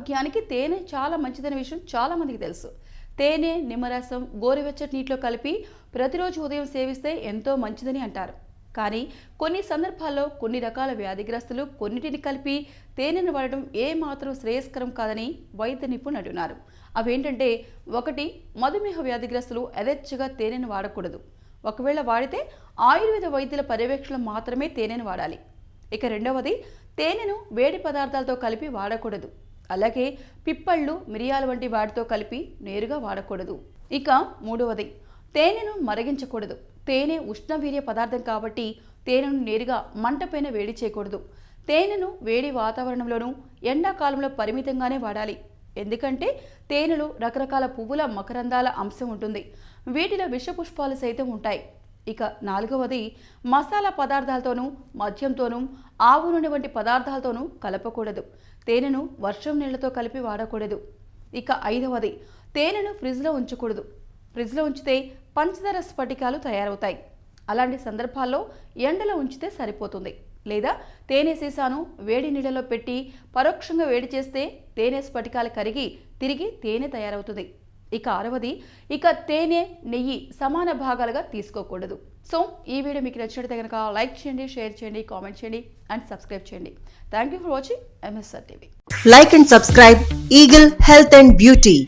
ఆరోగ్యానికి తేనె చాలా మంచిదనే విషయం చాలా మందికి తెలుసు. తేనె, నిమ్మరసం గోరువెచ్చటి నీటిలో కలిపి ప్రతిరోజు ఉదయం సేవిస్తే ఎంతో మంచిదని అంటారు. కానీ కొన్ని సందర్భాల్లో కొన్ని రకాల వ్యాధిగ్రస్తులు కొన్నిటిని కలిపి తేనెను వాడటం ఏమాత్రం శ్రేయస్కరం కాదని వైద్య నిపుణులు అంటున్నారు. అవేంటంటే, 1, మధుమేహ వ్యాధిగ్రస్తులు యథేచ్ఛగా తేనెను వాడకూడదు. ఒకవేళ వాడితే ఆయుర్వేద వైద్యుల పర్యవేక్షణలో మాత్రమే తేనెను వాడాలి. ఇక 2వది, తేనెను వేడి పదార్థాలతో కలిపి వాడకూడదు. అలాగే పిప్పళ్ళు, మిరియాల వంటి వాటితో కలిపి నేరుగా వాడకూడదు. ఇక 3వది, తేనెను మరిగించకూడదు. తేనె ఉష్ణవీర్య పదార్థం కాబట్టి తేనెను నేరుగా మంటపైన వేడి చేయకూడదు. తేనెను వేడి వాతావరణంలోనూ ఎండాకాలంలో పరిమితంగానే వాడాలి. ఎందుకంటే తేనెలో రకరకాల పువ్వుల మకరందాల అంశం ఉంటుంది. వీటిలో విషపుష్పాలు సైతం ఉంటాయి. ఇక 4వది, మసాలా పదార్థాలతోనూ మద్యంతోనూ ఆవు నూనె వంటి పదార్థాలతోనూ కలపకూడదు. తేనెను వర్షం నీళ్లతో కలిపి వాడకూడదు. ఇక 5వది, తేనెను ఫ్రిడ్జ్లో ఉంచకూడదు. ఫ్రిడ్జ్లో ఉంచితే పంచదార స్ఫటికాలు తయారవుతాయి. అలాంటి సందర్భాల్లో ఎండలో ఉంచితే సరిపోతుంది. లేదా తేనె సీసాను వేడి నీళ్ళలో పెట్టి పరోక్షంగా వేడి చేస్తే తేనె స్ఫటికాలు కరిగి తిరిగి తేనె తయారవుతుంది. ఇక 6వది, తేనె, నెయ్యి సమాన భాగాలుగా తీసుకోకూడదు. సో ఈ వీడియో మీకు నచ్చినట్లయితే కనుక లైక్ చేయండి, షేర్ చేయండి, కామెంట్ చేయండి అండ్ సబ్స్క్రైబ్ చేయండి. Thank you for watching MSR TV. Like and subscribe Eagle Health and Beauty.